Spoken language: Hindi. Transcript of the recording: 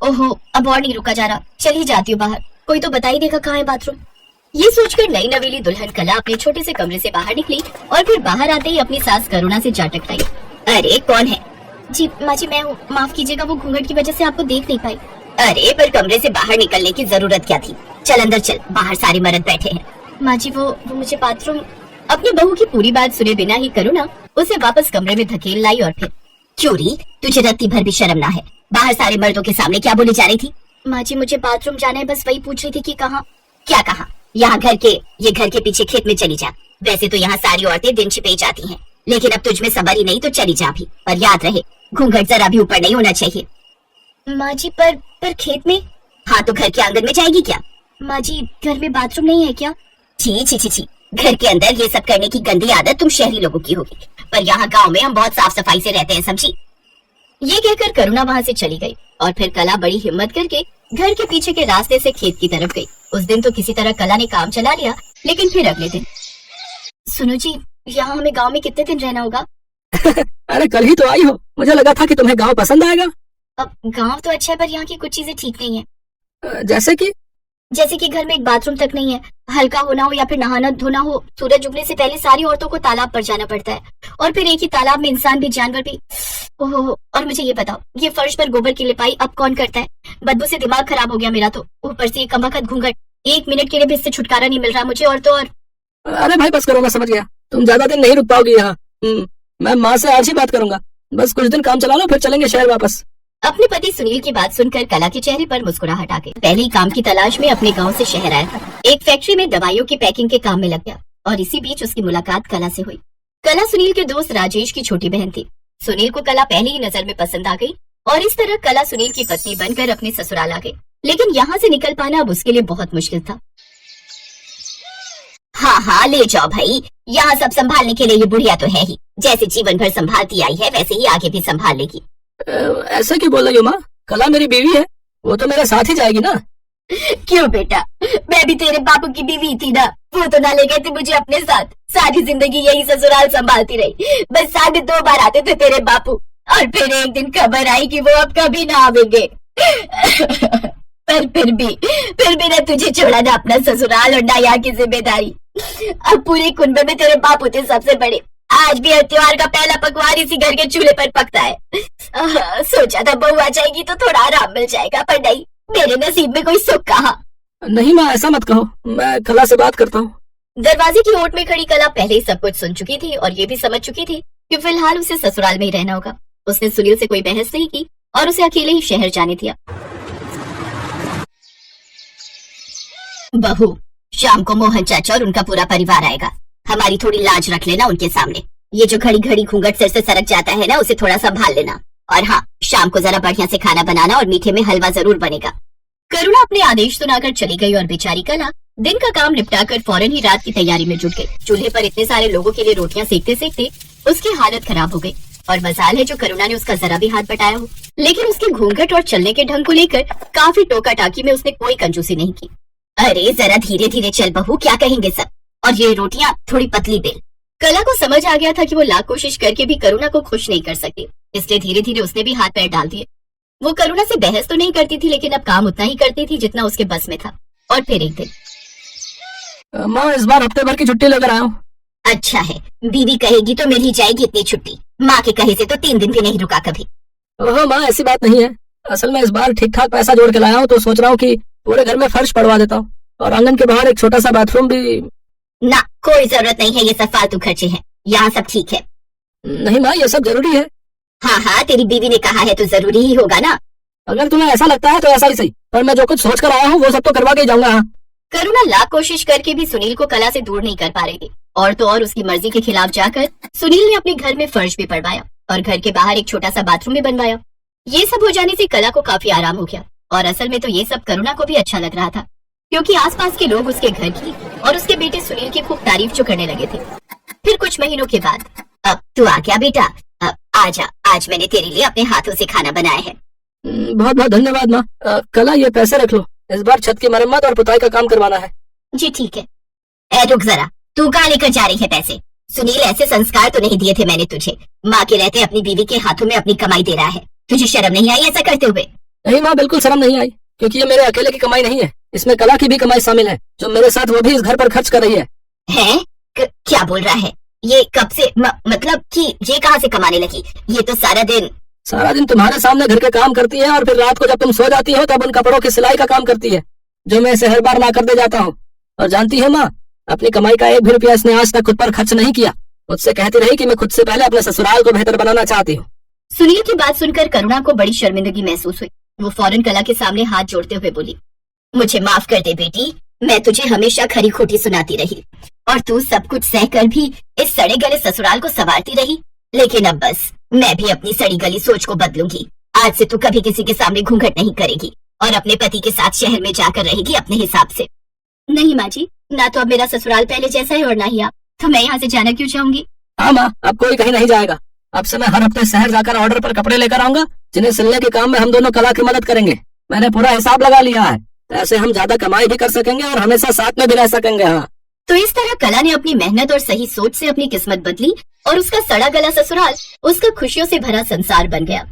ओहो, अब और नहीं रुका जा रहा, चल ही जाती हूँ बाहर, कोई तो बता ही देगा कहाँ है बाथरूम। ये सोचकर नई नवेली दुल्हन कला अपने छोटे से कमरे से बाहर निकली और फिर बाहर आते ही अपनी सास करुणा से जा टकराई। अरे कौन है? जी माँ जी मैं हूँ, माफ कीजिएगा, वो घूंघट की वजह से आपको देख नहीं पाई। अरे पर कमरे से बाहर निकलने की जरूरत क्या थी? चल अंदर चल, बाहर सारे मर्द बैठे हैं। माँ जी वो मुझे बाथरूम। अपनी बहू की पूरी बात सुने बिना ही करुणा उसे वापस कमरे में धकेल लाई और फिर, चोरी, तुझे रत्ती भर भी शर्म ना है? बाहर सारे मर्दों के सामने क्या बोली जा रही थी? माँ जी मुझे बाथरूम जाना है, बस वही पूछ रही थी कि कहाँ। क्या कहा? यहाँ घर के पीछे खेत में चली जा। वैसे तो यहाँ सारी औरतें दिन छिपे जाती हैं, लेकिन अब तुझ में सबर ही नहीं तो चली जा भी, पर याद रहे घूंघट जरा भी ऊपर नहीं होना चाहिए। माँ जी पर खेत में? हाँ तो घर के आंगन में जाएगी क्या? माँ जी घर में बाथरूम नहीं है क्या? छी छी छी छी, घर के अंदर ये सब करने की गंदी आदत तुम शहरी लोगों की होगी, पर यहाँ गाँव में हम बहुत साफ सफाई से रहते हैं, समझी? ये कहकर करुणा वहाँ से चली गई और फिर कला बड़ी हिम्मत करके घर के पीछे के रास्ते से खेत की तरफ गई। उस दिन तो किसी तरह कला ने काम चला लिया, लेकिन फिर अगले दिन, सुनो जी यहाँ हमें गांव में कितने दिन रहना होगा? अरे कल ही तो आई हो, मुझे लगा था कि तुम्हें गांव पसंद आएगा। अब गांव तो अच्छा है पर यहाँ की कुछ चीजें ठीक नहीं है। जैसे कि घर में एक बाथरूम तक नहीं है, हल्का होना हो या फिर नहाना धोना हो, सूरज उगने से पहले सारी औरतों को तालाब पर जाना पड़ता है, और फिर एक ही तालाब में इंसान भी जानवर भी। ओहो, और मुझे ये बताओ, ये फर्श पर गोबर की लिपाई अब कौन करता है? बदबू से दिमाग खराब हो गया मेरा तो, ऊपर से ये कमबख्त घूंघट, 1 मिनट के लिए भी इससे छुटकारा नहीं मिल रहा मुझे। और तो और, अरे भाई बस करो, मैं समझ गया, तुम ज्यादा दिन नहीं रुक पाओगी यहाँ। मैं माँ से आज ही बात करूंगा, बस कुछ दिन काम चला लो फिर चलेंगे शहर वापस। अपने पति सुनील की बात सुनकर कला के चेहरे पर मुस्कुराहट आ गई। पहले ही काम की तलाश में अपने गांव से शहर आया था, एक फैक्ट्री में दवाइयों की पैकिंग के काम में लग गया, और इसी बीच उसकी मुलाकात कला से हुई। कला सुनील के दोस्त राजेश की छोटी बहन थी। सुनील को कला पहली ही नजर में पसंद आ गई और इस तरह कला सुनील की पत्नी बनकर अपने ससुराल आ गई, लेकिन यहाँ से निकल पाना अब उसके लिए बहुत मुश्किल था। हाँ ले जाओ भाई, यहाँ सब संभालने के लिए ये बुढ़िया तो है ही, जैसे जीवन भर संभालती आई है वैसे ही आगे भी संभाल लेगी। ऐसा क्यों बोल रही हो माँ? कला मेरी बीवी है, वो तो मेरे साथ ही जाएगी ना। क्यों बेटा, मैं भी तेरे बापू की बीवी थी ना, वो तो ना ले गए थे मुझे अपने साथ, सारी जिंदगी यही ससुराल संभालती रही, बस साल में 2 बार आते थे तेरे बापू, और फिर एक दिन खबर आई कि वो अब कभी ना आवेंगे। पर फिर भी ना तुझे छोड़ा ना अपना ससुराल और ना यहाँ की जिम्मेदारी। अब पूरे कुंबे में तेरे बापू थे सबसे बड़े, आज भी हर त्योहार का पहला पकवान इसी घर के चूल्हे पर पकता है। सोचा था बहू आ जाएगी तो थोड़ा आराम मिल जाएगा, पर नहीं, मेरे नसीब में कोई सुख कहाँ। नहीं माँ ऐसा मत कहो, मैं कला से बात करता हूँ। दरवाजे की ओट में खड़ी कला पहले ही सब कुछ सुन चुकी थी और ये भी समझ चुकी थी कि फिलहाल उसे ससुराल में ही रहना होगा। उसने सुनील से कोई बहस नहीं की और उसे अकेले ही शहर जाने दिया। बहू, शाम को मोहन चाचा और उनका पूरा परिवार आएगा, हमारी थोड़ी लाज रख लेना उनके सामने। ये जो घड़ी घड़ी घूंघट सिर से सरक जाता है ना, उसे थोड़ा संभाल लेना, और हाँ शाम को जरा बढ़िया से खाना बनाना और मीठे में हलवा जरूर बनेगा। करुणा अपने आदेश सुनाकर चली गई और बेचारी कला दिन का काम निपटाकर फौरन ही रात की तैयारी में जुट गई। चूल्हे पर इतने सारे लोगों के लिए रोटियां सेकते सेकते उसकी हालत खराब हो गई, और मजाल है जो करुणा ने उसका जरा भी हाथ बटाया हो, लेकिन उसके घूंघट और चलने के ढंग को लेकर काफी टोका टाकी में उसने कोई कंजूसी नहीं की। अरे जरा धीरे धीरे चल बहू, क्या कहेंगे सब, और ये रोटियां थोड़ी पतली बेल। कला को समझ आ गया था कि वो लाख कोशिश करके भी करुणा को खुश नहीं कर सकती, इसलिए धीरे धीरे उसने भी हाथ पैर डाल दिए। वो करुणा से बहस तो नहीं करती थी, लेकिन अब काम उतना ही करती थी जितना उसके बस में था। और फिर एक दिन, माँ इस बार हफ्ते भर की छुट्टी लेकर आया हूँ। अच्छा है, बीवी कहेगी तो मिल ही जाएगी इतनी छुट्टी, माँ के कहे से तो 3 दिन भी नहीं रुका कभी। ओह माँ ऐसी बात नहीं है, असल में इस बार ठीक ठाक पैसा जोड़ के लाया हूँ, तो सोच रहा हूँ कि पूरे घर में फर्श पड़वा देता हूँ, और आंगन के बाहर एक छोटा सा बाथरूम भी। ना, कोई जरूरत नहीं है, ये सब फालतू खर्चे हैं, यहाँ सब ठीक है। नहीं माँ ये सब जरूरी है। हाँ तेरी बीवी ने कहा है तो जरूरी ही होगा ना। अगर तुम्हें ऐसा लगता है तो ऐसा ही सही, पर मैं जो कुछ सोच कर आया हूँ वो सब तो करवा के ही जाऊंगा। करुणा लाख कोशिश करके भी सुनील को कला से दूर नहीं कर पा रही थी, और तो और उसकी मर्जी के खिलाफ जाकर सुनील ने अपने घर में फर्श भी पड़वाया और घर के बाहर एक छोटा सा बाथरूम भी बनवाया। ये सब हो जाने से कला को काफी आराम हो गया, और असल में तो ये सब करुणा को भी अच्छा लग रहा था, क्योंकि आसपास के लोग उसके घर की और उसके बेटे सुनील की खूब तारीफ जो करने लगे थे। फिर कुछ महीनों के बाद, अब तू आ गया बेटा, अब आजा, आज मैंने तेरे लिए अपने हाथों से खाना बनाया है। बहुत बहुत धन्यवाद माँ। कला ये पैसे रख लो, इस बार छत की मरम्मत और पुताई का काम करवाना है। जी ठीक है। ए रुक जरा, तू कहाँ लेकर जा रही है पैसे? सुनील ऐसे संस्कार तो नहीं दिए थे मैंने तुझे, माँ के रहते अपनी बीवी के हाथों में अपनी कमाई दे रहा है, तुझे शर्म नहीं आई ऐसा करते हुए? नहीं माँ, बिल्कुल शर्म नहीं आई, क्योंकि ये मेरे अकेले की कमाई नहीं है, इसमें कला की भी कमाई शामिल है, जो मेरे साथ वो भी इस घर पर खर्च कर रही है। हैं? क्या बोल रहा है ये? कब से मतलब कि ये कहाँ से कमाने लगी? ये तो सारा दिन तुम्हारे सामने घर के काम करती है, और फिर रात को जब तुम सो जाती हो तब उन कपड़ों की सिलाई का काम करती है, जो मैं इसे हर बार ला कर दे जाता हूँ। और जानती हो माँ, अपनी कमाई का एक भी रुपया इसने आज तक खुद पर खर्च नहीं किया। मुझसे कहती रही कि मैं खुद से पहले अपने ससुराल को बेहतर बनाना चाहती हूँ। सुनील की बात सुनकर करुणा को बड़ी शर्मिंदगी महसूस हुई। वो फौरन कला के सामने हाथ जोड़ते हुए बोली, मुझे माफ कर दे बेटी, मैं तुझे हमेशा खरी खोटी सुनाती रही और तू सब कुछ सहकर भी इस सड़े गले ससुराल को संवारती रही। लेकिन अब बस मैं भी अपनी सड़ी गली सोच को बदलूंगी। आज से तू कभी किसी के सामने घूंघट नहीं करेगी और अपने पति के साथ शहर में जाकर रहेगी अपने हिसाब से। नहीं माँ जी, ना तो अब मेरा ससुराल पहले जैसा है और ना ही आप, तो मैं यहाँ से जाना क्यों चाहूंगी? हाँ माँ, अब कोई कहीं नहीं जाएगा। अब से मैं हर हफ्ते शहर जाकर ऑर्डर पर कपड़े लेकर आऊंगा, जिन्हें सिलने के काम में हम दोनों कला की मदद करेंगे। मैंने पूरा हिसाब लगा लिया है, ऐसे हम ज्यादा कमाई भी कर सकेंगे और हमेशा साथ में भी रह सकेंगे। हाँ, तो इस तरह कला ने अपनी मेहनत और सही सोच से अपनी किस्मत बदली और उसका सड़ा गला ससुराल उसका खुशियों से भरा संसार बन गया।